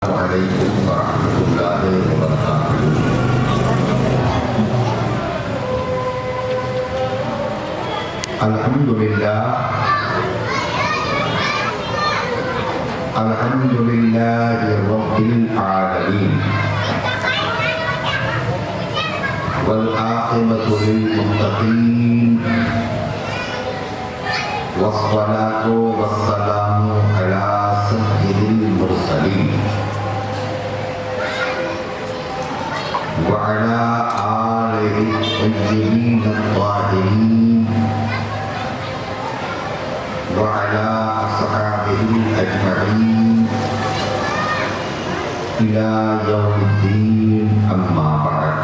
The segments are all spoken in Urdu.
السلام علیکم ورحمۃ اللہ وبرکاتہ۔ الحمدللہ رب العالمین والعاقبۃ للمتقین والصلاۃ والسلام علی سید المرسلین وعلى آلہ الطیبین الطاہرین وعلى أصحابه أجمعين إلى يوم الدين أما بعد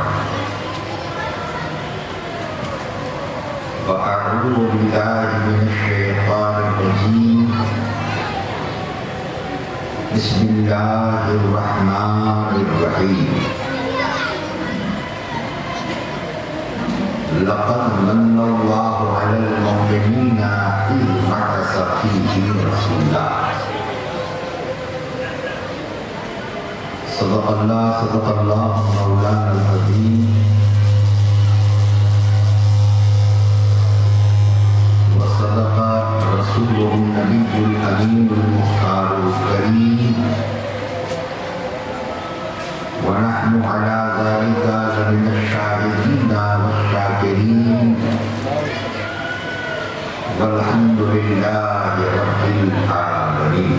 فأعوذ بالله من الشيطان الرجيم بسم الله الرحمن الرحيم لقد من الله على المؤمنين إذ بعث فيهم رسولا صدق الله مولانا العظيم وصدق رسوله النبي الأمين المختار الكريم ونحن على ذلك لمن الشاهدين والشاكرين والحمد لله رب العالمين۔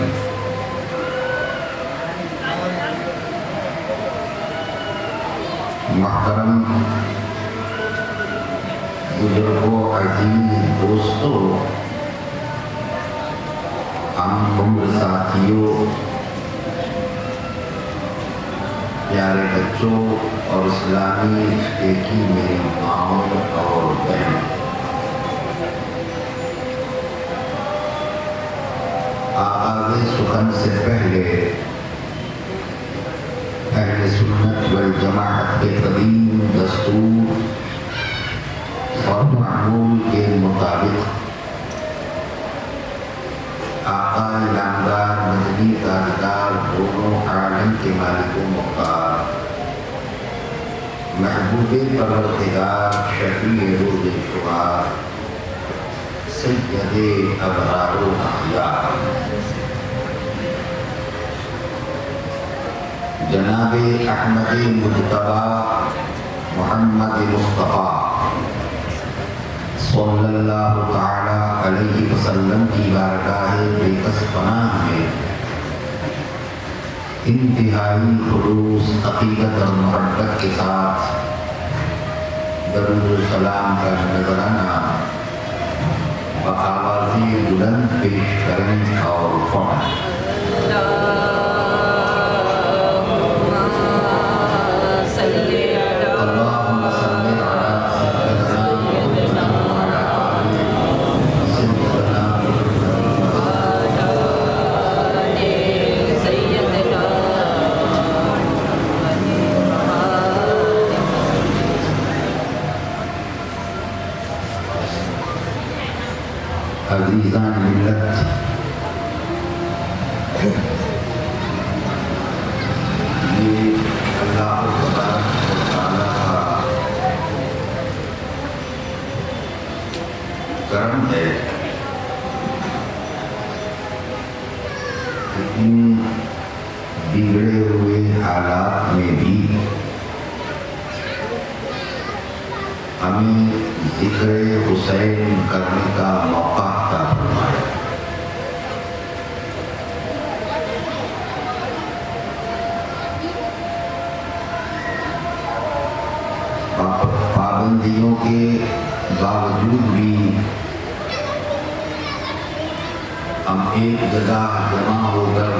محترم بزرگوں، عزیز دوستوں، ہم عمر ساتھیوں، پیارے بچوں اور اسلامی رشتے کی میری ماؤں اور بہن، آغاز سخن سے پہلے اہل سنت والجماعت کے قدیم دستور اور معمول کے مطابق آقا نامدار مدنی تاجدار دونوں عالم کے مالک و مختار محبوب پروردگار شفیع روز شمار سید ابرار و اخیار جناب احمد مجتبی محمد مصطفیٰ صلی اللہ تعالی علیہ وسلم کی بارگاہ بےکس پناہ میں انتہائی خلوص، عقیدت اور محبت کے ساتھ درود و سلام کا نذرانہ بآواز بلند پیش کریں اور پڑھیں۔ عزیزان ملت، یہ اللہ تبارک و تعالیٰ کا کرم ہے کہ ان بگڑے ہوئے حالات میں بھی ہمیں ذکر حسین کرنے کا موقع عطا فرمایا۔ پابندیوں کے باوجود بھی ہم ایک جگہ جمع ہو کر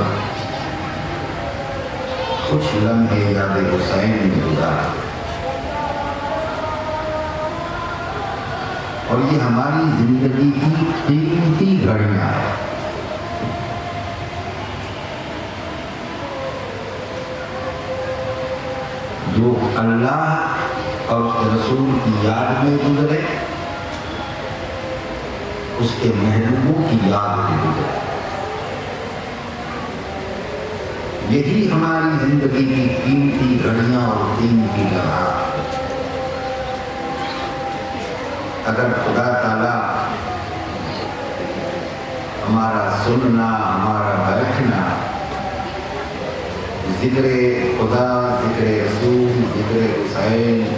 کچھ لمحے یاد حسین میں گزارا، اور یہ ہماری زندگی کی قیمتی گھڑیاں ہیں۔ جو اللہ اور اس کے رسول کی یاد میں گزرے، اس کے محبوبوں کی یاد میں گزرے۔ یہی ہماری زندگی کی قیمتی گھڑیاں اور قیمتی لمحات۔ اگر خدا تعالیٰ ہمارا سننا، ہمارا بیٹھنا ذکر خدا، ذکر رسول، ذکر حسین،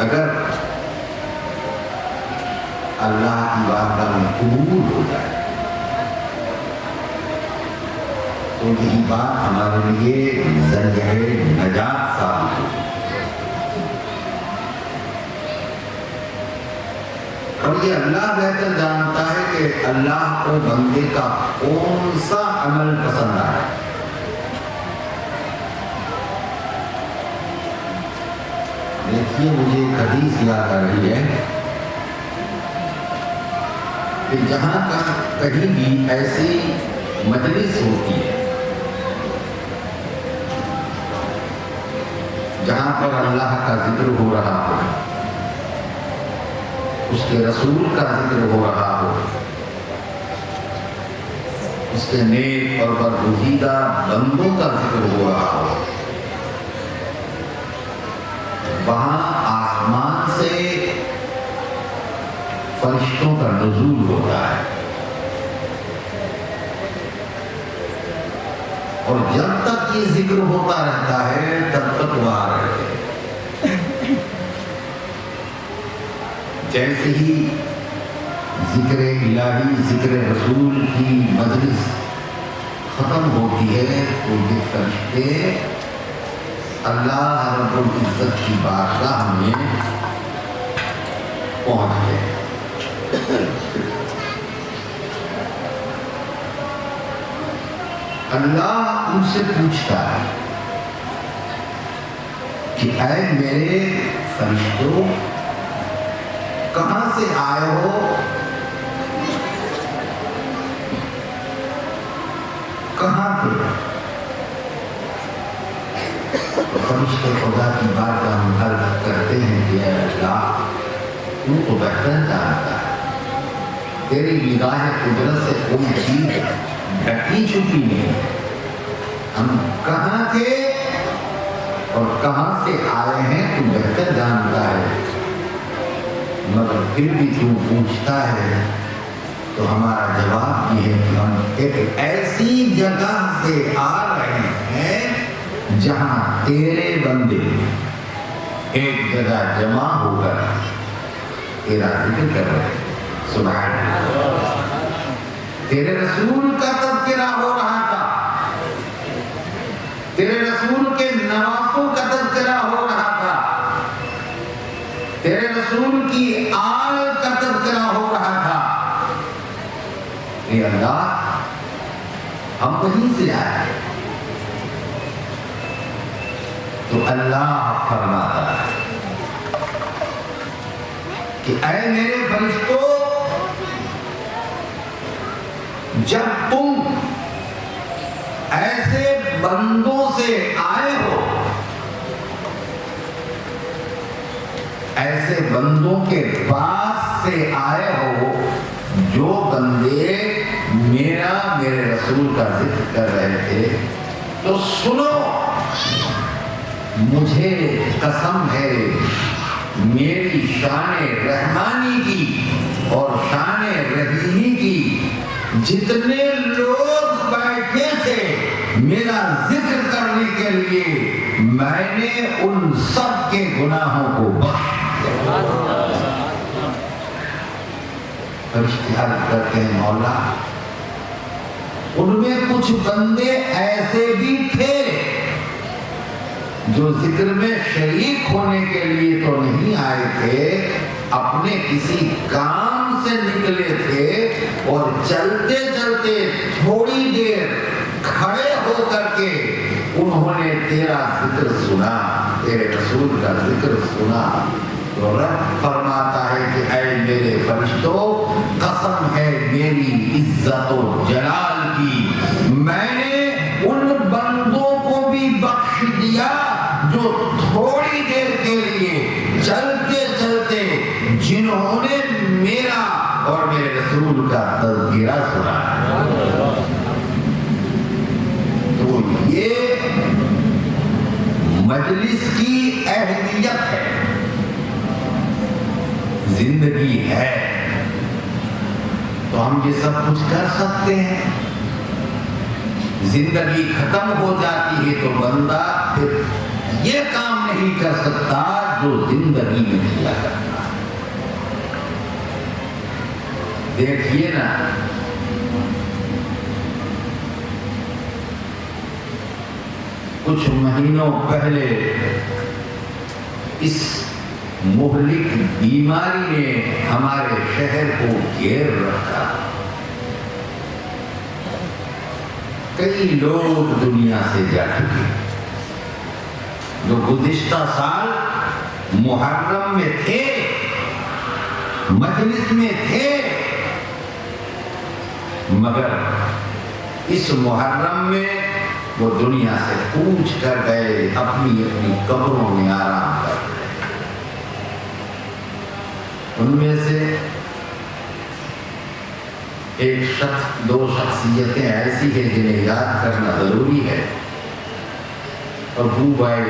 اگر اللہ کی بارگاہ میں قبول ہو جائے تو یہی بات ہمارے لیے ذریعہ نجات ثابت ہو۔ اور یہ اللہ بہتر جانتا ہے کہ اللہ کو بندے کا کون سا عمل پسند آئے۔ دیکھیے، مجھے ایک حدیث یاد آ رہی ہے کہ جہاں کا کہیں بھی ایسی مجلس ہوتی ہے جہاں پر اللہ کا ذکر ہو رہا ہو، اس کے رسول کا ذکر ہو رہا ہو، اس کے نیک اور برگزیدہ بندوں کا ذکر ہو رہا ہو، وہاں آسمان سے فرشتوں کا نزول ہوتا ہے، اور جب تک یہ ذکر ہوتا رہتا ہے تب تک وہ آ رہے ہیں۔ جیسے ہی ذکر الہی، ذکر رسول کی مجلس ختم ہوتی ہے تو یہ فرشتے اللہ رب العزت کی بارگاہ میں پہنچتے ہیں۔ اللہ ان سے پوچھتا ہے کہ اے میرے فرشتوں، کہاں سے آئے ہو؟ کہاں تھے؟ فرشتے خدا کی بارگاہ میں عرض کرتے ہیں کہ اے اللہ، تو تو بہتر جانتا ہے، تیری نگاہ قدرت سے کوئی چیز ڈھکی چھپی نہیں۔ ہم کہاں تھے اور کہاں سے آئے ہیں تو بہتر جانتا ہے، مگر پھر بھی تو پوچھتا ہے تو ہمارا جواب یہ ہے کہ ہم ایک ایسی جگہ سے آ رہے ہیں جہاں تیرے بندے ایک جگہ جمع ہو کر تیرا ذکر کر رہے ہیں۔ سبحان اللہ، تیرے رسول کا تذکرہ ہو رہا تھا، تیرے رسول کے نواسوں کا تذکرہ ہو رہا تھا، تیرے رسول کی آل کا تذکرہ ہو رہا تھا۔ اے اللہ، ہم وہیں سے آئے۔ تو اللہ فرماتا ہے کہ اے میرے فرشتوں، جب تم ایسے بندوں سے آئے ہو، ایسے بندوں کے پاس سے آئے ہو جو بندے میرے رسول کا ذکر کر رہے تھے، تو سنو، مجھے قسم ہے میری شان رحمانی کی اور شان رحیمی کی، جتنے لوگ بیٹھے تھے میرا ذکر کرنے کے لیے، میں نے ان سب کے گناہوں کو بخش دیا۔ فرشتے عرض کرتے ہیں مولا، ان میں کچھ بندے ایسے بھی تھے جو ذکر میں شریک ہونے کے لیے تو نہیں آئے تھے، اپنے کسی کام سے نکلے تھے اور چلتے چلتے تھوڑی دیر کھڑے ہو کر کے انہوں نے تیرا ذکر سنا، تیرے رسول کا ذکر سنا۔ تو رب فرماتا ہے کہ اے میرے فرشتوں، قسم ہے میری عزت و جلال کی، میں نے ان بندوں کو بھی بخش دیا جو تھوڑی دیر کے لیے چلتے چلتے جنہوں نے میرا اور رسول کا تذکرہ سنا ہے۔ تو یہ مجلس کی اہمیت ہے، زندگی ہے تو ہم یہ سب کچھ کر سکتے ہیں۔ زندگی ختم ہو جاتی ہے تو بندہ پھر یہ کام نہیں کر سکتا جو زندگی میں کیا کرتا۔ دیکھیے نا، کچھ مہینوں پہلے اس مہلک بیماری نے ہمارے شہر کو گھیر رکھا۔ کئی لوگ دنیا سے جا چکے جو گزشتہ سال محرم میں تھے، مجلس میں تھے، مگر اس محرم میں وہ دنیا سے کوچ کر گئے، اپنی اپنی قبروں میں آرام کر گئے۔ ان میں سے ایک شخص، دو شخصیتیں ایسی ہیں جنہیں یاد کرنا ضروری ہے۔ ابو بھائی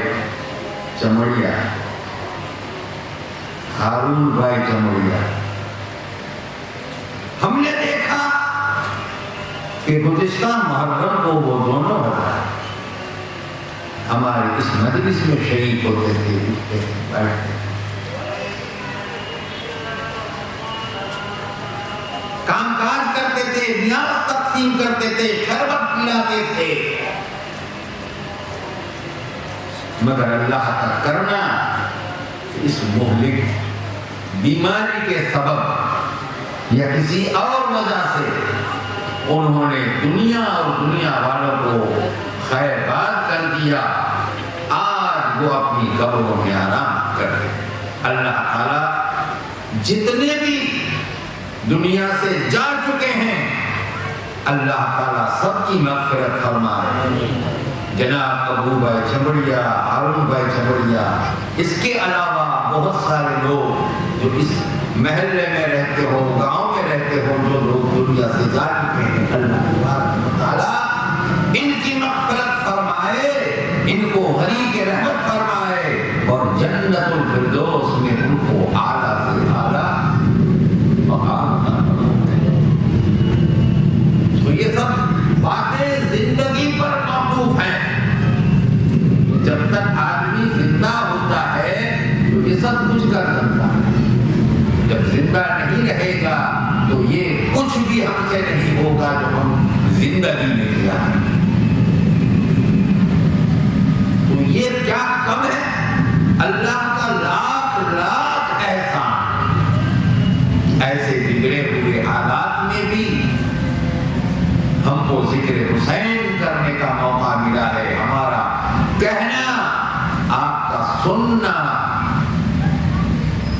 چمڑیا، ہارون بھائی چمڑیا۔ ہم نے دیکھا کہ گزشتہ محرم کو وہ دونوں حضرات ہمارے اس مجلس میں شریک ہوتے تھے، اٹھتے تھے، بیٹھتے تھے، کام کاج کرتے تھے، نیاز تقسیم کرتے تھے، شربت پلاتے تھے۔ مگر اللہ کا کرنا اس مہلک بیماری کے سبب یا کسی اور وجہ سے انہوں نے دنیا اور دنیا والوں کو خیر باد کر دیا۔ آج وہ اپنی قبروں میں آرام کر رہے ہیں۔ اللہ تعالیٰ جتنے بھی دنیا سے جا چکے ہیں، اللہ تعالیٰ سب کی مغفرت فرمائے۔ جناب ابو بھائی چمڑیا، ہارون بھائی چمڑیا، اس کے علاوہ بہت سارے لوگ جو اس محلے میں رہتے ہو، گاؤں میں رہتے ہو، جو لوگ دنیا سے جا چکے ہیں، اللہ تعالیٰ ان کی مغفرت فرمائے، ان کو غریق رحمت فرمائے اور جنت الفردوس میں ان کو اعلیٰ سے اعلیٰ مقام عطا فرمائے۔ تو یہ سب باتیں زندگی پر موقوف ہیں۔ جب تک آدمی زندہ ہوتا ہے تو یہ سب کچھ کر سکتا ہے، جب زندہ نہیں رہے گا تو یہ کچھ بھی ہم سے نہیں ہوگا جو ہم زندگی میں کیا ہے۔ تو یہ کیا کم ہے؟ اللہ کا لاکھ لاکھ احسان۔ ایسے بگڑے ہوئے حالات میں بھی ہم کو ذکر حسین کرنے کا موقع ملا ہے۔ ہمارا کہنا، آپ کا سننا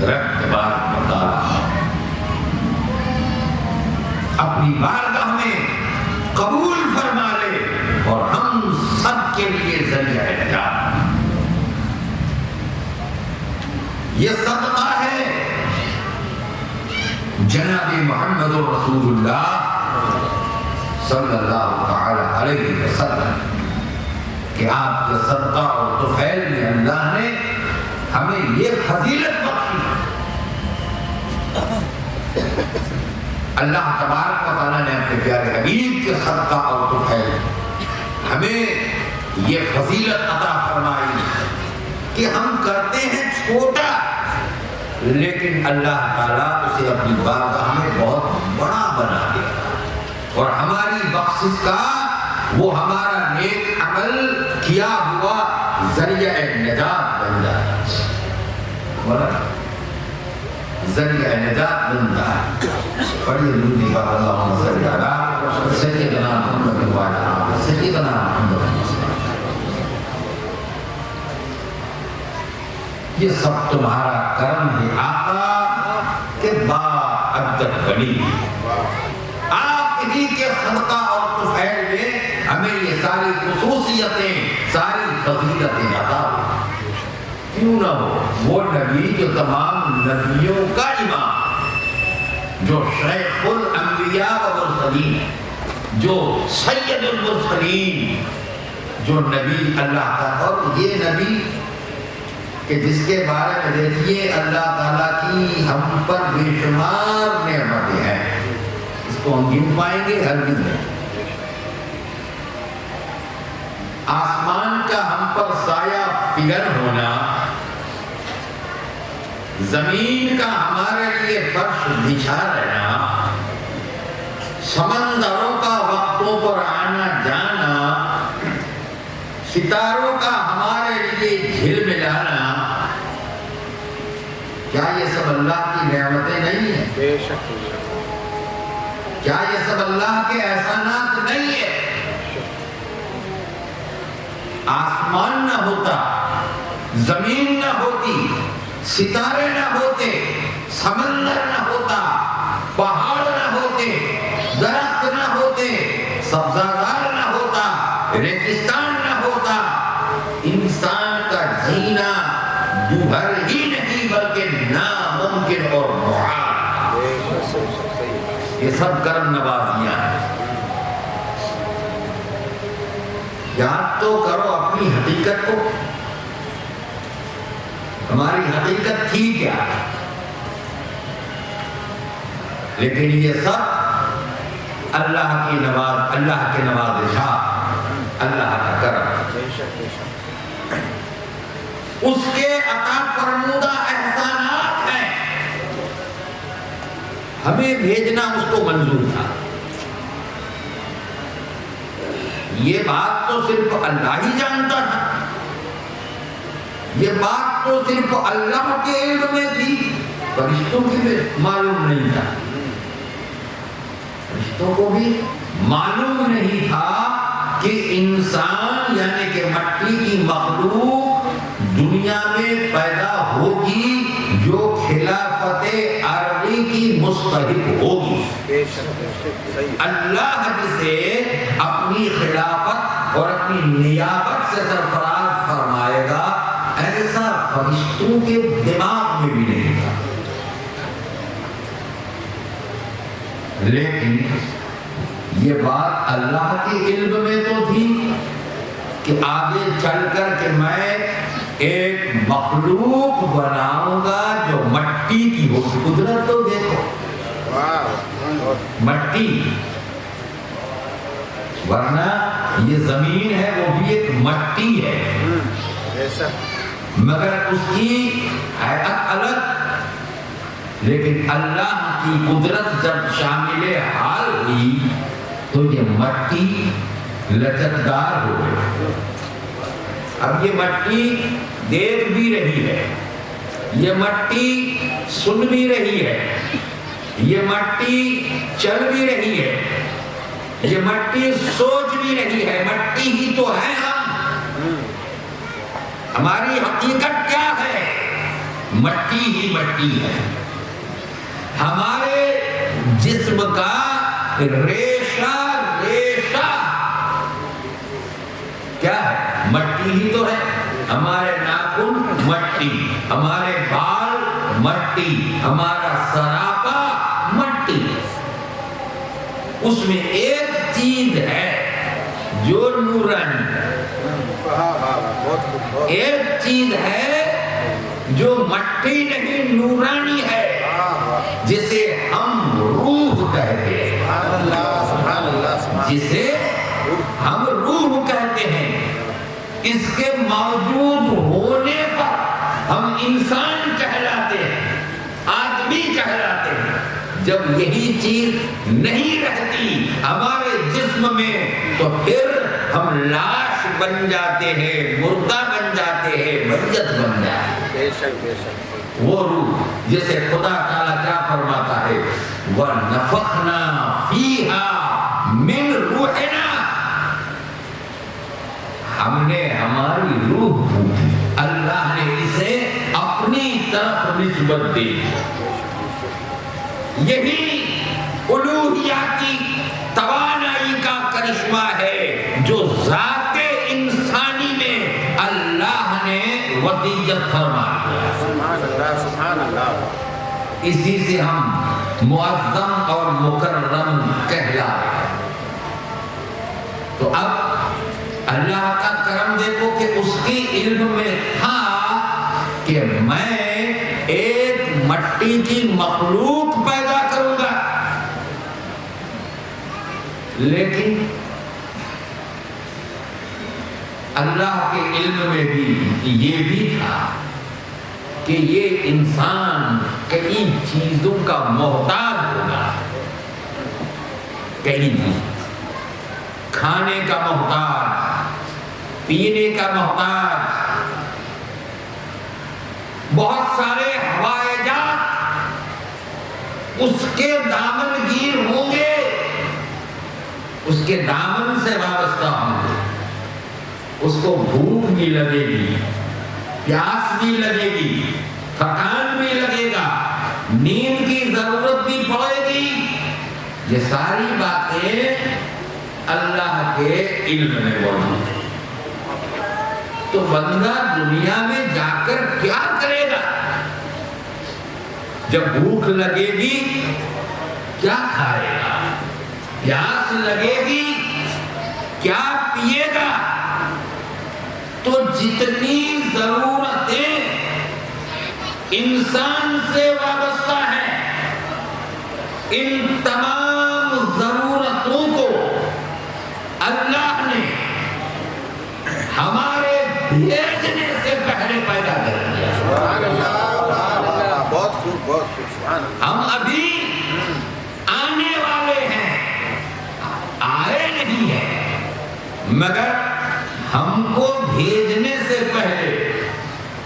رکت بار بتا رہا ہے۔ اپنی بارگاہ میں قبول فرما لے اور ہم سب کے لیے ذریعہ نجات۔ یہ صدقہ ہے جناب محمد رسول اللہ صلی اللہ تعالی علیہ وسلم کہ آپ کے صدقہ اور طفیل میں اللہ نے ہمیں یہ فضیلت بخشی۔ اللہ تبارک و تعالیٰ نے اپنے پیارے حبیب کے صدقہ اور طفیل ہمیں یہ فضیلت عطا فرمائی کہ ہم کرتے ہیں چھوٹا، لیکن اللہ تعالیٰ اسے اپنی بارگاہ میں بہت بڑا بنا دیا اور ہماری بخشش کا وہ ہمارا نیک عمل کیا ہوا ذریعہ نجات بن جاتا ہے، ذریعہ نجات بن جاتا ہے۔ پڑھیے درود پاک اللہم صلی علی سیدنا محمد و علی سیدنا محمد۔ یہ سب تمہارا کرم ہے آقا کہ با عدد بنی۔ آپ ہی کے صدقہ اور طفیل میں ہمیں یہ ساری خصوصیتیں، ساری فضیلتیں عطا ہوئی۔ کیوں نہ ہو وہ نبی جو تمام نبیوں کا امام، جو شیخ الانبیاء و مرسلین ہے، جو سید المرسلین، جو نبی اللہ کا، اور یہ نبی کہ جس کے بارے میں دیکھیے اللہ تعالیٰ کی ہم پر بے شمار نعمتیں ہیں، اس کو ہم گن پائیں گے ہرگز نہیں۔ آسمان کا ہم پر سایہ فگر ہونا، زمین کا ہمارے لیے فرش بچھا رہنا، سمندروں کا وقتوں پر آنا جانا، ستاروں کا ہمارے لیے جھل ملانا، کیا یہ سب اللہ کی نعمتیں نہیں ہیں؟ بے شک۔ کیا یہ سب اللہ کے احسانات نہیں ہیں؟ آسمان نہ ہوتا، زمین نہ ہوتی، ستارے نہ ہوتے، سمندر نہ ہوتا، پہاڑ نہ ہوتے، درخت نہ ہوتے، سبزہ نہ ہوتا، ریگستان نہ ہوتا، انسان کا جینا دوبھر ہی نہیں بلکہ ناممکن اور محال۔ یہ سب کرم نوازیاں ہیں۔ یاد تو کرو اپنی حقیقت کو، ہماری حقیقت تھی کیا؟ لیکن یہ سب اللہ کی نوازشات، اللہ کا کرم، اس کے عطا فرمودہ احسانات ہیں۔ ہمیں بھیجنا اس کو منظور تھا۔ یہ بات تو صرف اللہ ہی جانتا تھا، یہ بات تو صرف اللہ کے علم میں تھی، فرشتوں کی بھی معلوم نہیں تھا، فرشتوں کو بھی معلوم نہیں تھا کہ انسان یعنی کہ مٹی کی مخلوق دنیا میں پیدا ہوگی جو خلافت عربی کی مستحق ہوگی۔ اللہ جسے اپنی خلافت اور اپنی نیابت سے سرفراز فرمائے گا، ایسا فرشتوں کے دماغ میں بھی نہیں تھا۔ لیکن یہ بات اللہ کے علم میں تو تھی کہ آگے چل کر کے میں ایک مخلوق بناؤں گا جو مٹی کی ہو۔ قدرت تو دیکھو، مٹی، ورنہ یہ زمین ہے وہ بھی ایک مٹی ہے، مگر اس کی حیات الگ۔ لیکن اللہ کی قدرت جب شامل حال ہوئی تو یہ مٹی لچکدار ہو گئی۔ اب یہ مٹی دیکھ بھی رہی ہے، یہ مٹی سن بھی رہی ہے، یہ مٹی چل بھی رہی ہے، یہ مٹی سوچ بھی رہی ہے۔ مٹی ہی تو ہے ہم، ہماری حقیقت کیا ہے؟ مٹی ہی مٹی ہے۔ ہمارے جسم کا ریشہ کیا ہے؟ مٹی ہی تو ہے۔ ہمارے ناخن مٹی، ہمارے بال مٹی، ہمارا سراپا مٹی۔ اس میں ایک چیز ہے جو نورانی ہے، ایک چیز ہے جو مٹی نہیں نورانی ہے، جسے ہم روح کہتے ہیں، جسے ہم روح کہتے ہیں۔ اس کے موجود ہونے پر ہم انسان کہلاتے ہیں، آدمی کہلاتے ہیں۔ جب یہی چیز نہیں رہتی ہمارے جسم میں تو پھر ہم لاش بن جاتے ہیں، مردہ بن جاتے ہیں، میت بن جاتے ہیں۔ بے شک بے شک۔ وہ روح جسے خدا تعالیٰ کیا فرماتا ہے، وَنَفَخْنَا فِيهَا مِنْ رُوحِنَا، ہم نے ہماری روح کو اللہ نے اسے اپنی طرف نسبت دی۔ یہی الوہیاتی توانائی کا کرشمہ ہے جو ذات انسانی میں اللہ نے وضعیت فرما دیا۔ سبحان اللہ سبحان اللہ۔ اسی سے ہم معظم اور مکرم کہلائے۔ تو اب اللہ کا کرم دیکھو کہ اس کی علم میں تھا کہ میں ایک مٹی کی مخلوق پیدا کروں گا، لیکن اللہ کے علم میں بھی یہ بھی تھا کہ یہ انسان کئی چیزوں کا محتاج ہوگا، کئی چیز، کھانے کا محتاج، پینے کا محتاج، بہت سارے حوائجات اس کے دامن گیر ہوں گے، اس کے دامن سے وابستہ ہوں گے، اس کو بھوک بھی لگے گی، پیاس بھی لگے گی، تھکان بھی لگے گا، نیند کی ضرورت بھی پڑے گی۔ یہ ساری باتیں اللہ کے علم میں موجود ہیں۔ تو بندہ دنیا میں جا کر کیا کرے گا؟ جب بھوک لگے گی کیا کھائے گا؟ پیاس لگے گی کیا پیے گا؟ تو جتنی ضرورتیں انسان سے وابستہ ہیں، ان تمام ضرورتوں کو اللہ نے ہمارے بھیجنے سے پہلے پیدا کر دیا۔ سبحان اللہ، بہت خوب، بہت خوب، سبحان اللہ۔ ہم ابھی آنے والے ہیں، آئے نہیں ہیں، مگر ہم کو بھیجنے سے پہلے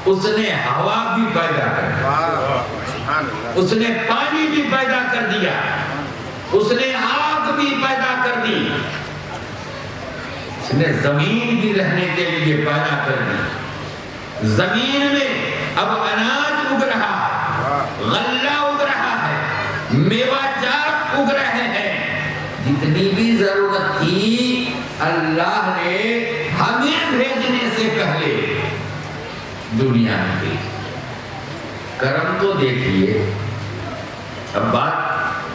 اس نے ہوا بھی پیدا کر دیا، اس نے پانی بھی پیدا کر دیا، اس نے آگ بھی پیدا کر دی، اس نے زمین بھی رہنے کے لیے پیدا کر دی۔ زمین میں اب اناج اگ رہا ہے، غلہ اگ رہا ہے، میوہ جات اگ رہے ہیں۔ جتنی بھی ضرورت تھی اللہ نے ہمیں بھیجنے سے پہلے دنیا میں دی۔ کرم تو دیکھیے، اب بات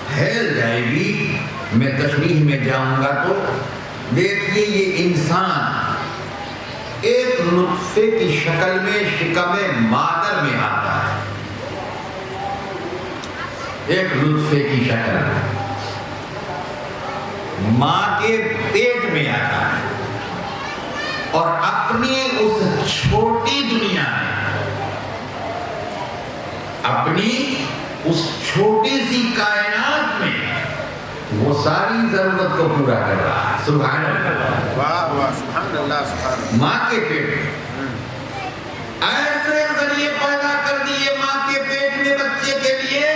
پھیل جائے گی، میں تشریح میں جاؤں گا تو دیکھیے یہ انسان ایک نطفے کی شکل میں شکم مادر میں آتا ہے، ایک نطفے کی شکل میں ماں کے پیٹ میں آتا ہے، اور اپنی اس چھوٹی دنیا میں، اپنی اس چھوٹی سی کائنات میں وہ ساری ضرورت کو پورا کر رہا ہے۔ سبحان اللہ، واہ واہ، سبحان اللہ، سبحان اللہ۔ ماں کے پیٹ میں ایسے ذریعے پیدا کر دیے ماں کے پیٹ میں بچے کے لیے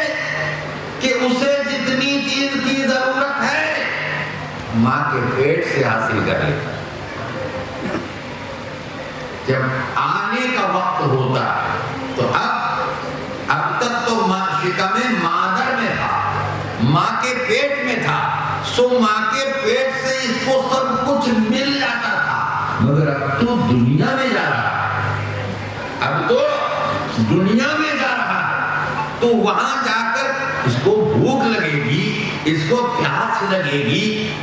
کہ اسے جتنی چیز کی ضرورت ہے ماں کے پیٹ سے حاصل کر لیتا ہے۔ جب آنے کا وقت ہوتا تو اب تک تو ماں شکم مادر میں تھا، ماں کے پیٹ میں تھا، سو ماں کے پیٹ سے اس کو سب کچھ مل جاتا تھا، مگر اب تو دنیا میں جا رہا ہے، اب تو دنیا میں جا رہا ہے، تو وہاں جا کر اس کو بھوک لگے گی، اس کو پیاس لگے گی،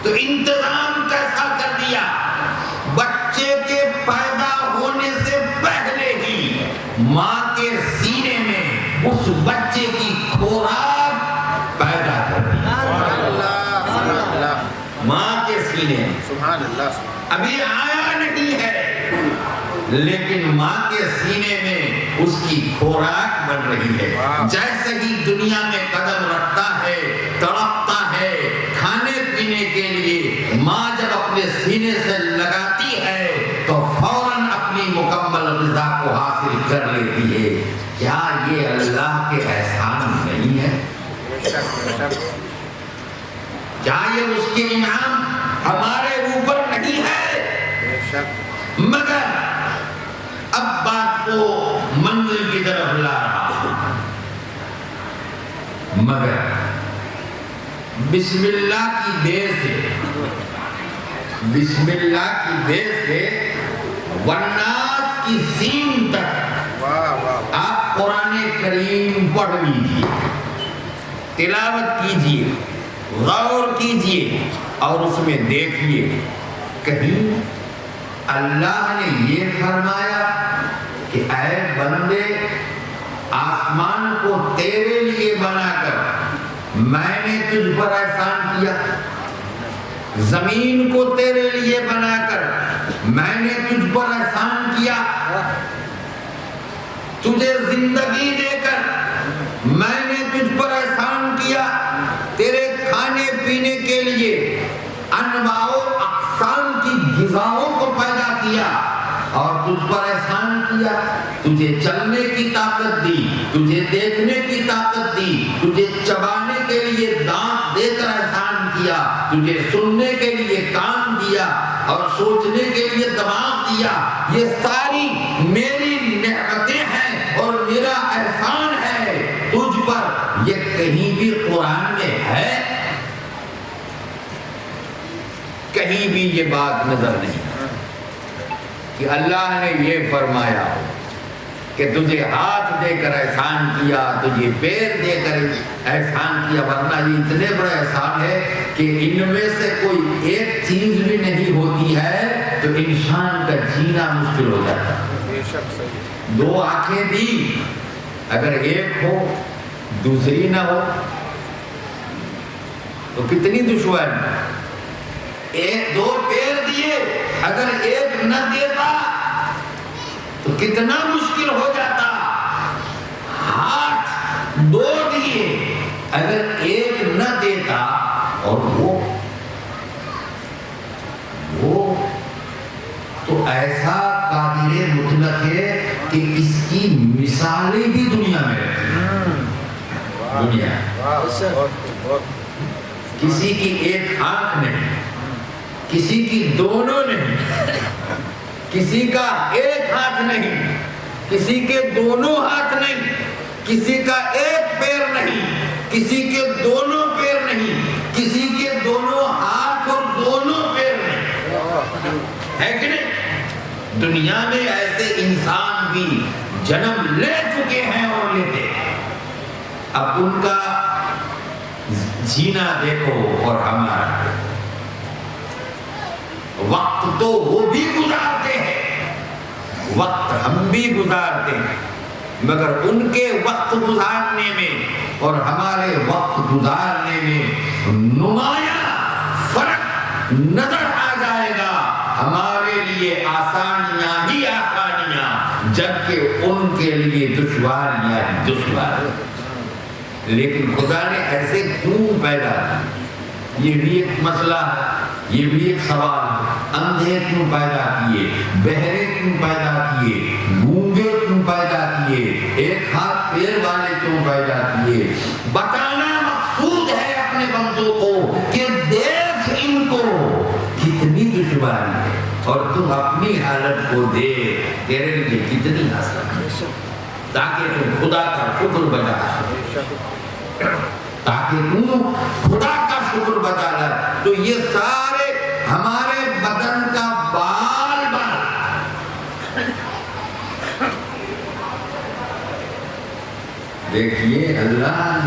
تو انتظام کیسا کر دیا؟ بچے کے پیدا ہونے سے پہلے ہی ماں کے سینے میں اس بچے کی خوراک پیدا کر دی۔ سبحان اللہ، سبحان اللہ، ماں کے سینے میں سبحان اللہ۔ ابھی آیا نہیں ہے، لیکن ماں کے سینے میں اس کی خوراک بن رہی ہے۔ جیسے ہی دنیا میں قدم رکھتا ہے، تڑپتا ہے کھانے پینے کے لیے، ماں جب اپنے سینے سے لگاتی ہے تو فوراً اپنی مکمل غذا کو حاصل کر لیتی ہے۔ کیا یہ اللہ کے احسان نہیں ہے؟ کیا یہ اس کے انعام ہمارے اوپر نہیں ہے؟ مگر اب بات کو منزل کی طرف لا رہا ہوں، مگر بسم اللہ کی دے سے، بسم اللہ کی دے سے والناس کی سین تک آپ قرآن کریم پڑھ لیجیے۔ تلاوت کیجئے، غور کیجئے اور اس میں دیکھیے کہیں اللہ نے یہ فرمایا کہ اے بندے آسمان کو تیرے لیے بنا کر میں نے تجھ پر احسان کیا، زمین کو تیرے لیے بنا کر میں نے تجھ پر احسان کیا، تجھے زندگی دے کر میں نے تجھ پر احسان کیا، تیرے کھانے پینے کے لیے انواع و اقسام کی غذاؤں کو پیدا کیا اور تجھ پر احسان کیا، تجھے چلنے کی طاقت دی، تجھے دیکھنے کی طاقت دی، تجھے چبانے کے لیے دانت دے کر احسان کیا، تجھے سننے کے لیے کان دیا اور سوچنے کے لیے دماغ دیا۔ یہ ساری میری نعمتیں ہیں اور میرا احسان ہے تجھ پر۔ یہ کہیں بھی قرآن میں ہے؟ کہیں بھی یہ بات نظر نہیں کہ اللہ نے یہ فرمایا کہ تجھے ہاتھ دے کر احسان کیا، تجھے پیر دے کر احسان کیا، ورنہ یہ اتنے بڑا احسان ہے کہ ان میں سے کوئی ایک چیز بھی نہیں ہوتی ہے تو انسان کا جینا مشکل ہو جاتا ہے۔ دو آنکھیں دی، اگر ایک ہو دوسری نہ ہو تو کتنی دشواری۔ ایک دو پیر دیے، اگر ایک نہ دیتا تو کتنا مشکل ہو جاتا۔ ہاتھ دو دیے، اگر ایک نہ دیتا اور وہ تو ایسا قادر مطلق ہے کہ اس کی مثالیں بھی دنیا میں کسی کی ایک آنکھ نہیں، کسی کی دونوں نہیں، کسی کا ایک ہاتھ نہیں، کسی کے دونوں ہاتھ نہیں، کسی کا ایک پیر نہیں، کسی کے دونوں پیر نہیں، کسی کے دونوں ہاتھ اور دونوں پیر نہیں، ہے کہ نہیں؟ دنیا میں ایسے انسان بھی جنم لے چکے ہیں اور لیتے ہیں۔ اب ان کا جینا دیکھو اور ہمارا وقت تو وہ بھی گزارتے ہیں، وقت ہم بھی گزارتے ہیں، مگر ان کے وقت گزارنے میں اور ہمارے وقت گزارنے میں نمایاں فرق نظر آ جائے گا۔ ہمارے لیے آسانیاں ہی آسانیاں، جبکہ ان کے لیے دشواریاں ہی دشواریاں۔ لیکن خدا نے ایسے کیوں پیدا کیا؟ یہ بھی ایک مسئلہ ہے، یہ بھی ایک سوال ہے۔ اندھے کیوں پیدا کیے، بہرے کیوں پیدا کیے، گونگے کیوں پیدا کیے، ایک ہاتھ پیر والے کیوں پیدا کیے؟ بتانا مقصود ہے اپنے بندوں کو کہ دیکھ ان کو کتنی دشواری ہے اور تم اپنی حالت کو دیکھ، تیرے لیے کتنی آسان ہے، تاکہ تم خدا کا شکر بجا سکو، تاکہ تم خدا کا شکر بجا لے۔ تو یہ سارے ہمارے بدن کا بال بال دیکھیے، اللہ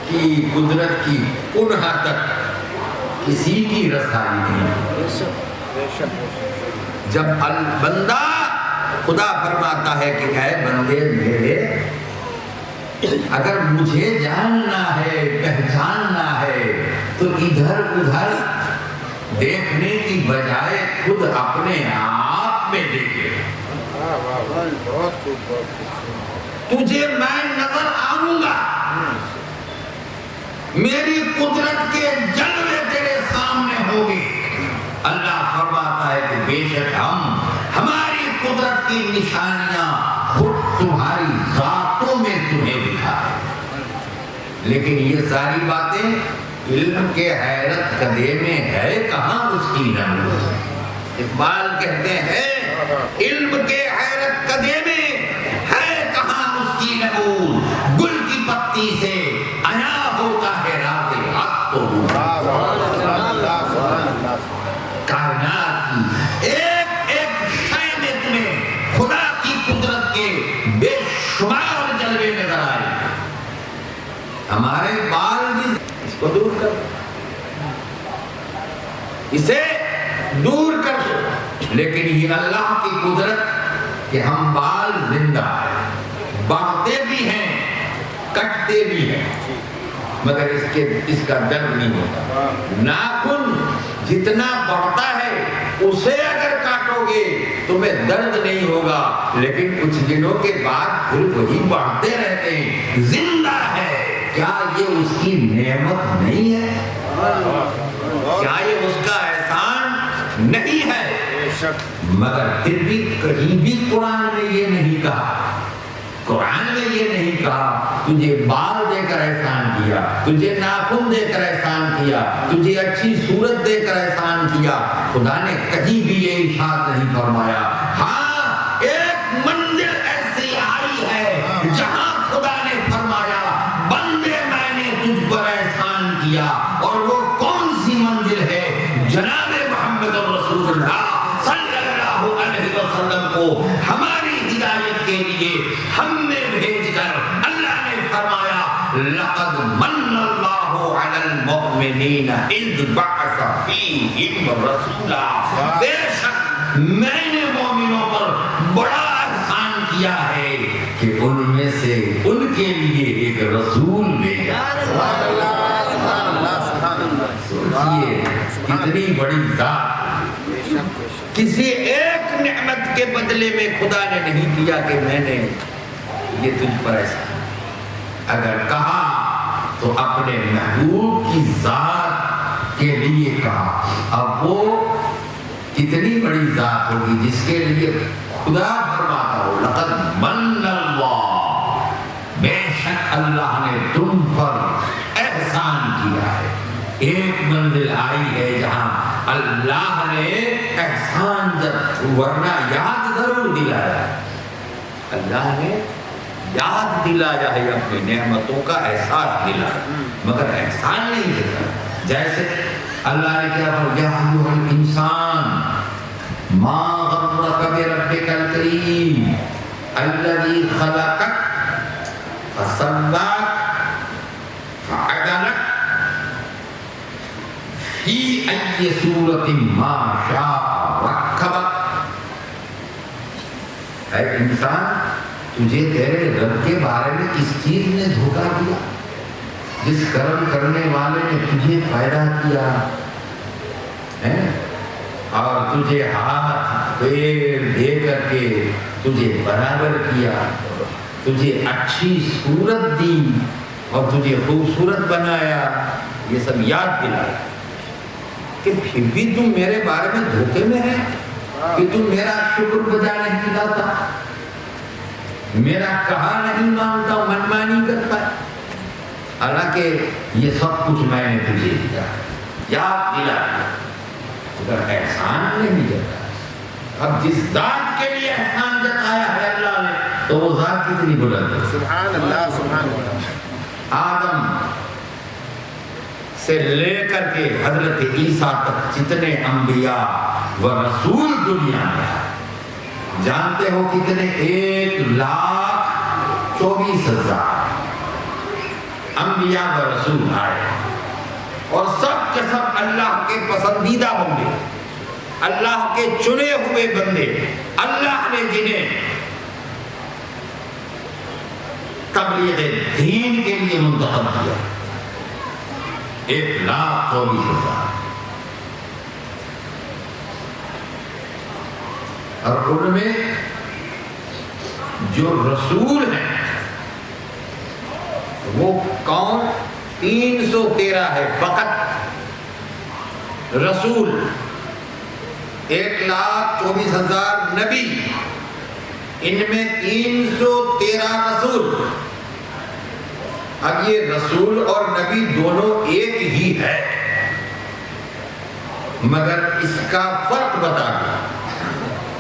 کی قدرت کی کنہ تک کسی کی رسائی نہیں۔ جب بندہ خدا فرماتا ہے کہ اے بندے میرے، اگر مجھے جاننا ہے، پہچاننا ہے تو ادھر ادھر دیکھنے کی بجائے خود اپنے آپ میں دیکھے۔ تجھے میں نظر آؤں گا، میری قدرت کے جلوے تیرے سامنے ہوگی۔ اللہ فرماتا ہے کہ بے شک ہم ہماری قدرت کی نشانیاں خود تمہاری ذاتوں میں تمہیں دکھائیں۔ لیکن یہ ساری باتیں علم کے حیرت کدے میں ہے کہاں اس کی نمود؟ اقبال کہتے ہیں علم کے حیرت کدے میں ہے کہاں اس کی نمود؟ گل کی پتی سے عیاں ہوتا ہے راز حق تو کائنات کی ایک ایک شے میں تمہیں خدا کی قدرت کے بے شمار جلوے نظر آئے۔ ہمارے بال بھی اس کو دور کر دو، اسے دور کر دو۔ لیکن یہ اللہ کی قدرت کہ ہم بال زندہ ہیں، بڑھتے بھی ہیں کٹتے بھی ہیں، مگر اس کا درد نہیں ہوتا۔ ناخن جتنا بڑھتا ہے اسے اگر کاٹو گے تمہیں درد نہیں ہوگا، لیکن کچھ دنوں کے بعد پھر وہی بڑھتے رہتے ہیں، زندہ ہے۔ کیا یہ اس کی نعمت نہیں ہے؟ کیا یہ اس کا احسان نہیں ہے؟ مگر پھر بھی کہیں بھی قرآن میں یہ نہیں کہا، قرآن میں یہ نہیں کہا تجھے بال دے کر احسان کیا، تجھے ناخن دے کر احسان کیا، تجھے اچھی صورت دے کر احسان کیا۔ خدا نے کہیں بھی یہ ارشاد نہیں فرمایا۔ ہاں ایک منزل ایسی آئی ہے جہاں خدا نے فرمایا بندے میں نے تجھ پر احسان کیا، اور وہ کون سی منزل ہے؟ جناب محمد رسول اللہ صلی اللہ علیہ وسلم کو ہماری ہدایت کے لیے ہم نے بھیج کر اللہ نے فرمایا لقد من اللہ علی المؤمنین اذ بعث فیہم رسولا، بے شک میں نے مومنوں پر بڑا احسان کیا ہے کہ ان میں سے ان کے لیے ایک رسول بھیجا۔ سبحان اللہ سبحان اللہ سبحان اللہ۔ سوچئے کتنی بڑی ذات، کسی ایک نعمت کے بدلے میں خدا نے نہیں کیا کہ میں نے یہ تجھ پر ایسا، اگر کہا تو اپنے محبوب کی ذات کے لیے کہا۔ اب وہ کتنی بڑی ذات ہوگی جس کے لیے خدا فرماتا ہو لقد من اللہ، بے شک اللہ نے تم پر احسان کیا ہے۔ ایک منزل آئی ہے جہاں اللہ نے احسان ورنہ یاد ضرور دلایا، اللہ نے یاد دلایا ہے، اپنی نعمتوں کا احساس دلایا، مگر احسان نہیں دیتا۔ جیسے اللہ نے کیا فرمایا یا ایھا الانسان ما غرک بربک الکریم الذی خلقک فسواک فعدلک فی ای صورت ما شاء رکبک۔ اے انسان، تجھے تیرے رب کے بارے میں کس چیز نے دھوکہ دیا؟ جس کرم کرنے والے نے تجھے پیدا کیا ہے اور تجھے ہاتھ پیر دے کر کے تجھے برابر کیا، تجھے اچھی صورت دی اور تجھے خوبصورت بنایا، یہ سب یاد دلایا، کہ پھر بھی تم میرے بارے میں دھوکے میں ہے کہ تم میرا شکر بجا نہیں لاتا، میرا کہا نہیں مانتا، منمانی کرتا ہے، حالانکہ یہ سب کچھ میں نے تجھے دیا، یاد دلایا، اگر احسان نہیں جتا۔ اب جس ذات کے لیے احسان جتایا ہے اللہ نے تو وہ ذات کتنی بلند ہے۔ سبحان اللہ سبحان اللہ۔ آدم سے لے کر کے حضرت عیسیٰ تک جتنے انبیاء و رسول دنیا میں جانتے ہو کتنے؟ 1,24,000 انبیاء و رسول آئے، اور سب کے سب اللہ کے پسندیدہ بندے، اللہ کے چنے ہوئے بندے، اللہ نے جنہیں تبلیغ دین کے لیے منتخب کیا، 1,24,000، اور ان میں جو رسول ہیں وہ کون؟ 313 ہے فقط رسول، 1,24,000 نبی، ان میں 313 رسول۔ اب یہ رسول اور نبی دونوں ایک ہی ہے، مگر اس کا فرق بتا دو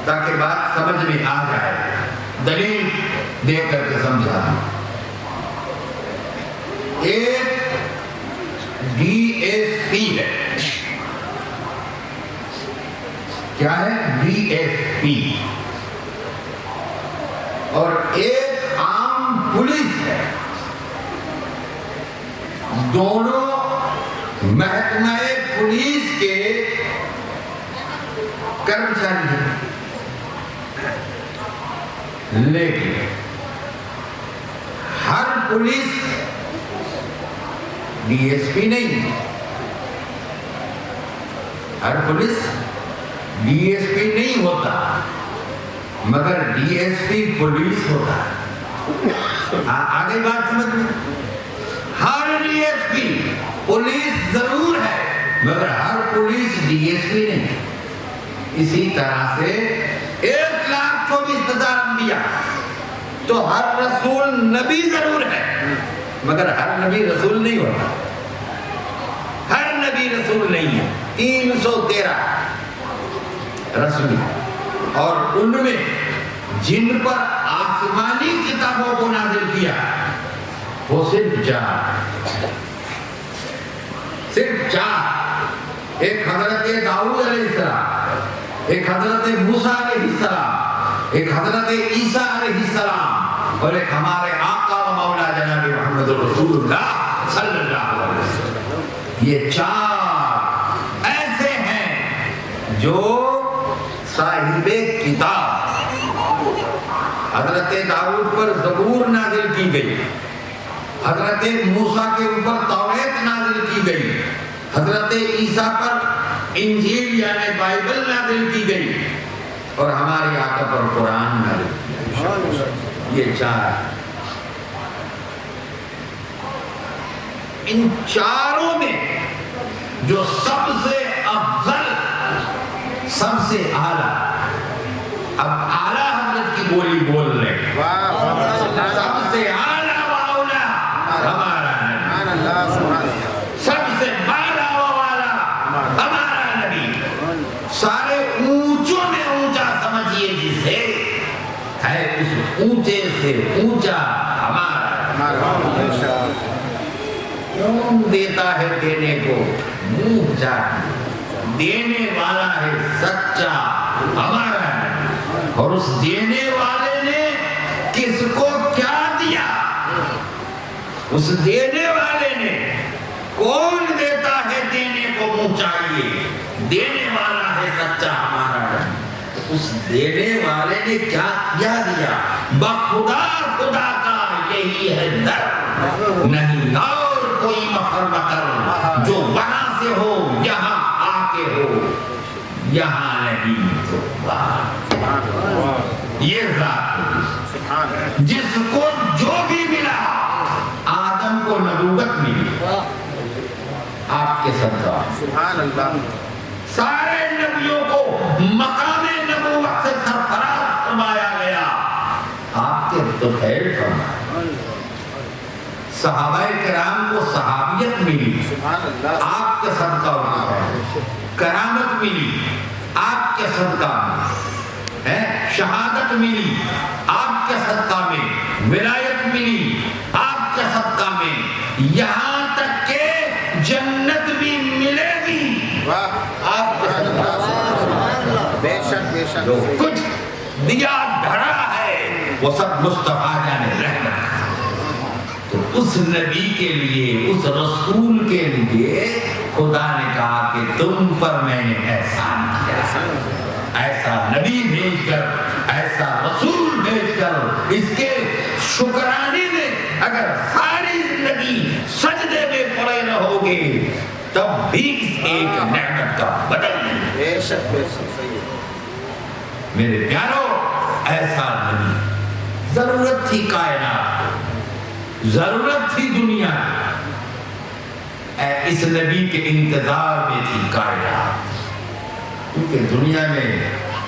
تاکہ بات سمجھ میں آ جائے، دلیل دے کر کے سمجھا دوں۔ ایک ڈی ایس پی ہے، کیا ہے؟ ڈی ایس پی، اور ایک عام پولیس ہے، دونوں محکمہ پولیس کے کرمچاری ہیں، لیکن ہر پولیس ڈی ایس پی نہیں، ہر پولیس ڈی ایس پی نہیں ہوتا، مگر ڈی ایس پی پولیس ہوتا ہے۔ آگے بات سمجھ میں، ہر ڈی ایس پی پولیس ضرور ہے، مگر ہر پولیس ڈی ایس پی نہیں۔ اسی طرح سے 1,24,000 انبیاء، تو ہر رسول نبی ضرور ہے، مگر ہر نبی رسول نہیں ہوتا، ہر نبی رسول نہیں ہے۔ 313 رسول، اور ان میں جن پر آسمانی کتابوں کو نازل کیا وہ صرف 4، صرف 4۔ ایک حضرت داؤد علیہ السلام، ایک حضرت موسیٰ علیہ السلام، ایک حضرت عیسیٰ علیہ السلام، اور ایک ہمارے آقا و مولا جناب محمد رسول اللہ صلی اللہ علیہ وسلم۔ یہ 4 ایسے ہیں جو صاحب کتاب۔ حضرت داؤد پر زبور نازل کی گئی، حضرت موسیٰ کے اوپر توریت نازل کی گئی، حضرت عیسیٰ پر انجیل یعنی بائبل نازل کی گئی، اور ہمارے آقا پر قرآن نازل کی گئی۔ یہ 4، ان 4 میں جو سب سے افضل، سب سے اعلیٰ، اب اعلیٰ حضرت کی بولی بول رہے ہیں، سب سے اعلیٰ و اولیٰ ہمارا نبی، سب سے بالا و والا ہمارا نبی، سارے اونچوں میں اونچا سمجھیے جسے، ہے اس اونچے سے اونچا ہمارا۔ کیوں دیتا ہے دینے کو منہ چاٹی، دینے والا ہے سچا ہمارا نبی۔ اور اس دینے والے نے کس کو کیا دیا، اس دینے والے نے، کون دیتا ہے دینے کو منہ چاہیے، دینے والا ہے سچا ہمارا نبی۔ اس دینے والے نے کیا دیا، بخدا خدا کا یہی ہے در، نہیں اور کوئی مفر مکر، جو وہاں سے ہو یہاں آ کے ہو، یہاں نہیں تو وہاں۔ یہ ذات جس کو جو بھی ملا، آدم کو نبوت ملی آپ کے صدقہ، سبحان اللہ، سارے نبیوں کو مقام نبوت سے سرفراز فرمایا گیا، آپ کے تو خیر فرمایا۔ صحابہ کرام کو صحابیت ملی آپ کے صدقہ میں، کرامت ملی آپ کے صدقہ میں، شہادت ملی آپ کے صدقہ میں، ولایت ملی آپ کے صدقہ میں، یہاں تک کہ جنت بھی ملے گی آپ کے صدقہ میں۔ بے شک بے شک، جو کچھ دیا دھڑا ہے وہ سب مصطفیٰ جانے رحمت۔ تو اس نبی کے لیے، اس رسول کے لیے خدا نے کہا کہ تم پر میں نے احسان کیا، ایسا نبی بھیج کر، ایسا رسول بھیج کر، اس کے شکرانے میں اگر ساری زندگی سجدے میں پڑے رہو گے تب بھی اس ایک نعمت کا بدل نہیں۔ بے شک بے شک، صحیح ہے میرے پیارو، ایسا نبی ضرورت تھی کائنات، ضرورت تھی دنیا، اس نبی کے انتظار میں تھی کائنات، کیونکہ دنیا میں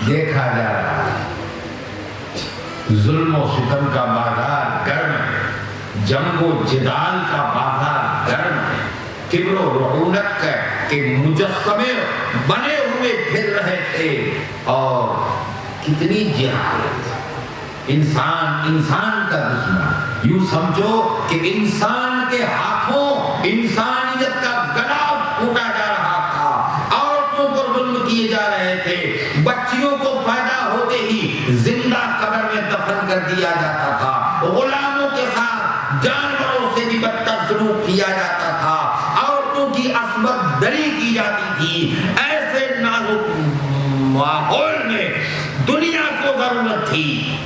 دیکھا جا رہا ہے ظلم و ستم کا بازار گرم ہے، جنگ و جدال کا بازار گرم ہے، کبر و رعونت کا کہ مجسمے بنے ہوئے پھر رہے تھے، اور کتنی جہالت، انسان کا دشمن، یوں سمجھو کہ انسان کے ہاتھوں انسانیت کا گلا پھوٹا جا رہا تھا، عورتوں پر ظلم کیے جا رہے تھے، بچیوں کو پیدا ہوتے ہی زندہ قبر میں دفن کر دیا جاتا تھا، غلاموں کے ساتھ جانوروں سے بھی بدتر سلوک کیا جاتا تھا، رشوت دری کی جاتی تھی، ایسے نازک ماحول میں دنیا کو ضرورت تھی،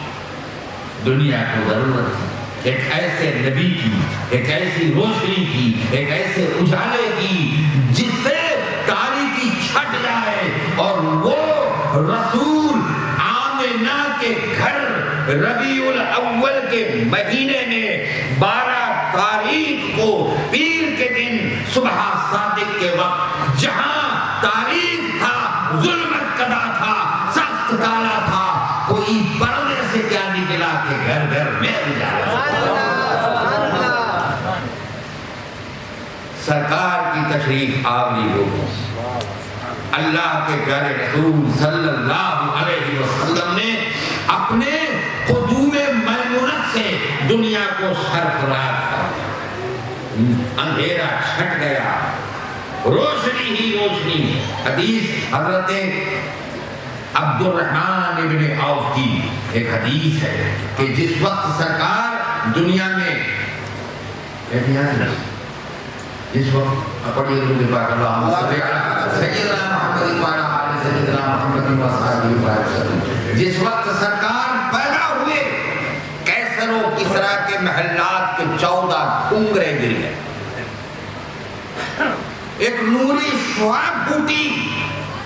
دنیا کو ضرورت تھی ایک ایسے نبی کی، ایک ایسی روشنی کی، ایک ایسے اجالے کی جس سے تاریکی چھٹ جائے، اور وہ رسول آمنہ کے گھر ربیع الاول کے مہینے میں 12 تاریخ کو پیر کے دن صبح صادق کے وقت، جہاں تاریخ تھا، ظلمت قضا تھا، سخت کالا تھا، کوئی پردے سے کیا نکلا کہ گھر گھر میں اجالا۔ سرکار کی تشریف آوری لوگوں، اللہ کے گھر رسول صلی اللہ علیہ وسلم نے اپنے قدوم میمونت سے دنیا کو سرفراز کر، اندھیرا چھٹ گیا، روشنی ہی روشنی۔ حدیث حضرت عبد الرحمن ابن عوف کی ایک حدیث ہے کہ جس وقت سرکار دنیا میں جس وقت پڑھیے درود پاک اللہم صلی علی سیدنا محمد وعلی آل سیدنا محمد وصحبہ وسلم، جس وقت سرکار پیدا ہوئے کیسر و کسریٰ کے محلات کے 14 ٹھونگرے گر گئے، ایک نوری شعاع پھوٹی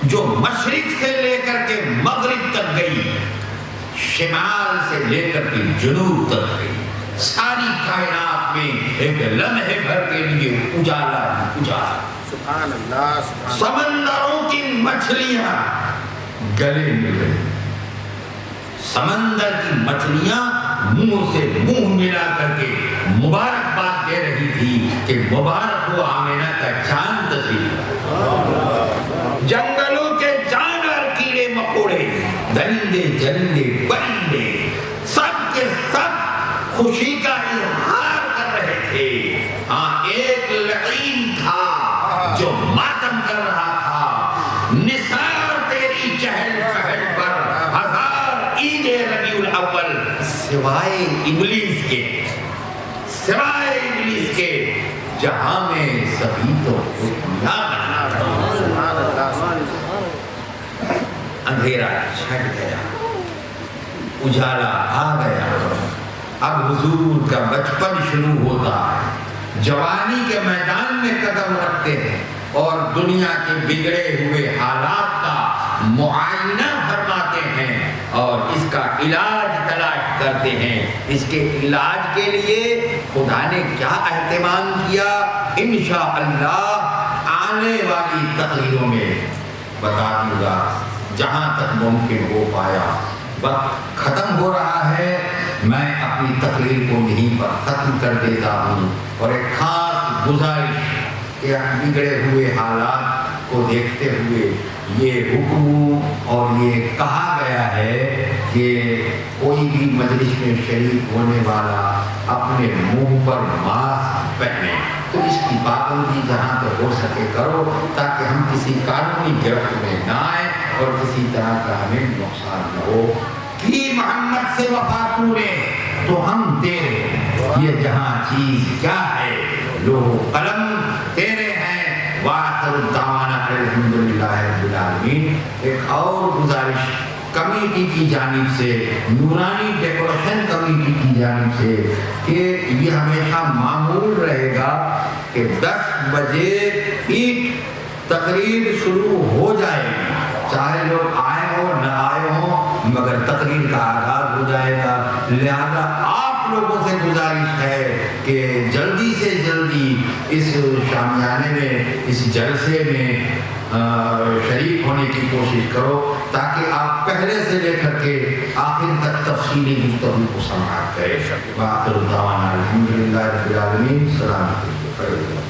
جو مشرق سے لے کر کے مغرب تک گئی، شمال سے لے کر کے جنوب تک گئی، ساری کائنات میں ایک لمحے بھر کے لیے اجالا اجالا۔ سبحان اللہ، سمندروں کی مچھلیاں گلے مل رہی، سمندر کی مچھلیاں منہ سے منہ ملا کر کے مبارکباد دے رہی تھی کہ مبارک ہو آمنہ کا چاند تشریف لایا۔ جنگلوں کے جانور، کیڑے مکوڑے، درندے چرندے پرندے، سب کے سب خوشی کا اظہار کر رہے تھے۔ ہاں ایک لعین تھا جو ماتم کر رہا تھا، نثار تیری چہل پہل پر 1000 عید ربیع الاول، سوائے ابلیس کے، سوائے ابلیس کے جہاں میں سبھی تو دنیا بنا تھا۔ اندھیرا چھٹ گیا، اجالا آ گیا، اب حضور کا بچپن شروع ہوتا ہے، جوانی کے میدان میں قدم رکھتے ہیں اور دنیا کے بگڑے ہوئے حالات کا معائنہ فرماتے ہیں اور اس کا علاج تلاش کرتے ہیں۔ اس کے علاج کے لیے خدا نے کیا اہتمام کیا، انشاءاللہ آنے والی تقریروں میں بتا دوں گا، جہاں تک ممکن ہو پایا۔ وقت ختم ہو رہا ہے، میں اپنی تقریر کو یہیں پر ختم کر دیتا ہوں، اور ایک خاص گزارش کہ بگڑے ہوئے حالات کو دیکھتے ہوئے یہ حکم اور یہ کہا گیا ہے کہ کوئی بھی مجلس میں شریک ہونے والا اپنے منہ پر ماسک پہنے، تو اس کی پابندی جہاں تک ہو سکے کرو، تاکہ ہم کسی قانونی گرفت میں نہ آئیں اور کسی طرح کا ہمیں نقصان نہ ہو۔ کی محمد سے وفا تو نے تو ہم تیرے، یہ جہاں چیز کیا ہے، لوح قلم تیرے ہیں، وآخر دعوانا الحمدللہ رب العالمین۔ ایک اور گزارش کمیٹی کی جانب سے، نورانی ڈیکوریشن کمیٹی کی جانب سے، کہ یہ ہمیشہ معمول رہے گا کہ 10 بجے ہی تقریر شروع ہو جائے گی، چاہے لوگ آئے ہو نہ آئے ہوں، مگر تقریر کا آغاز ہو جائے گا۔ لہذا آپ لوگوں سے گزارش ہے کہ جلدی سے جلدی اس شامیانے میں، اس جلسے میں شریک ہونے کی کوشش کرو، تاکہ آپ پہلے سے لے کر کے آخر تک تفصیلی گفتگو کو سماعت کریں۔ وآخر دعوانا الحمدللہ رب العالمین۔ السلام علیکم۔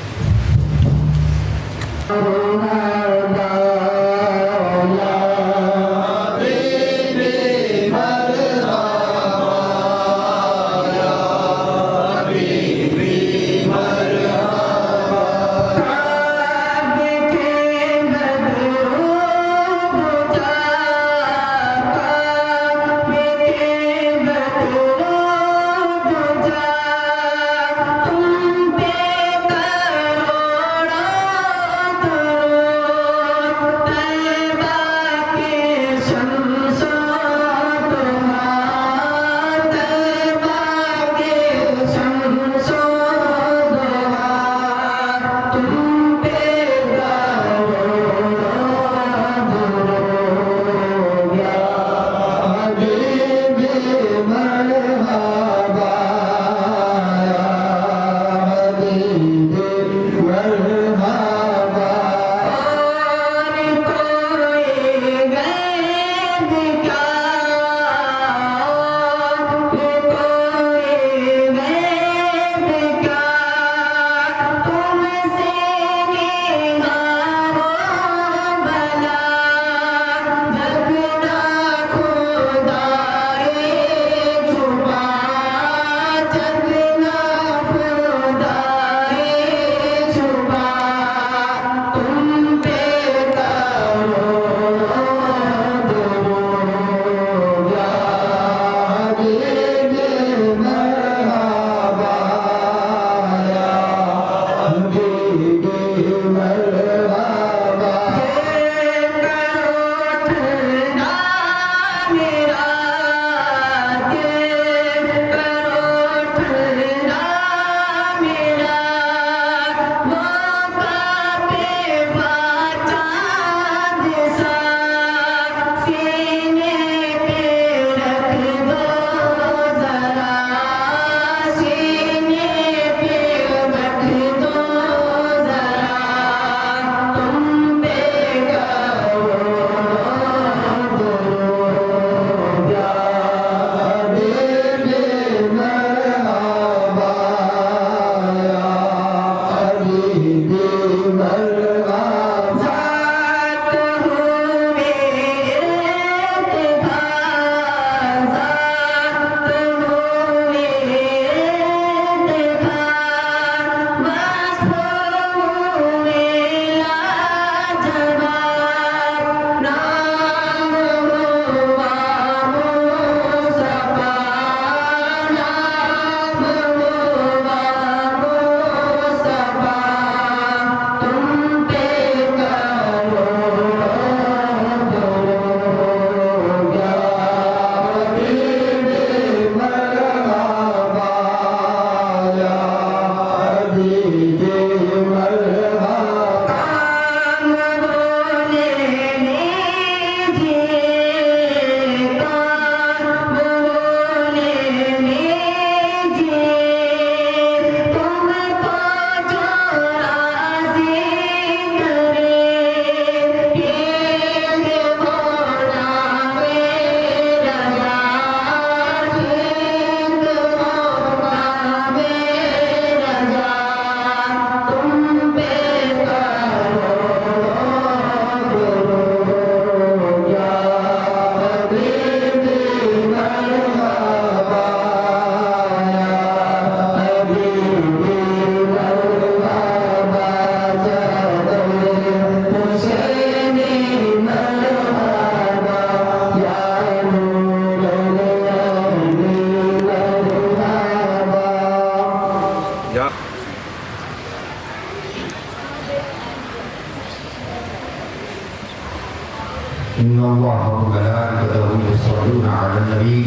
إن الله وملائكته يصلون على النبي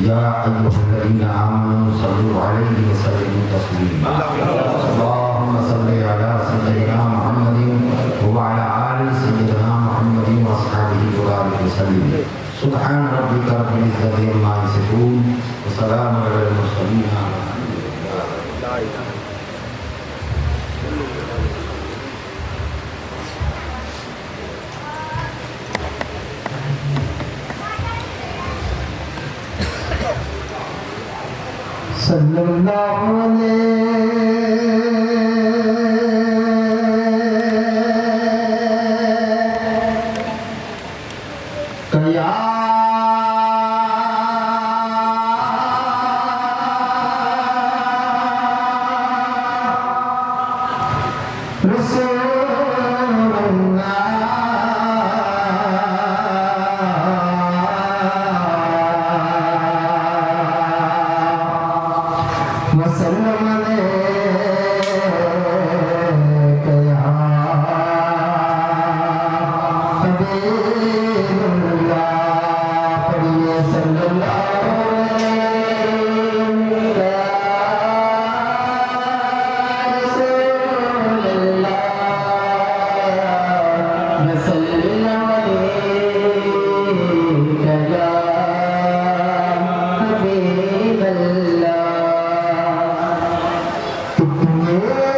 يا أيها الذين آمنوا صلوا عليه وسلموا تسليما اللهم صل على سيدنا محمد وعلى آل سيدنا محمد وأصحابه وبارك وسلم سبحان ربك رب العزة عما يصفون وسلام على المرسلين صلی اللہ علیہ یا رسول وسلم عليك يا حبيب الله پڑھیے صلی اللہ علیہ يا رسول اللہ وسلم عليك يا حبيب الله میرے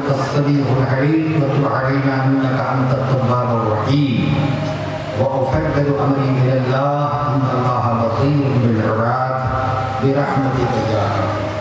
أنت السميع العليم وتب علينا إنك أنت التواب الرحيم وأفوض أمري إلى الله إن الله بصير بالعباد برحمتك يا رب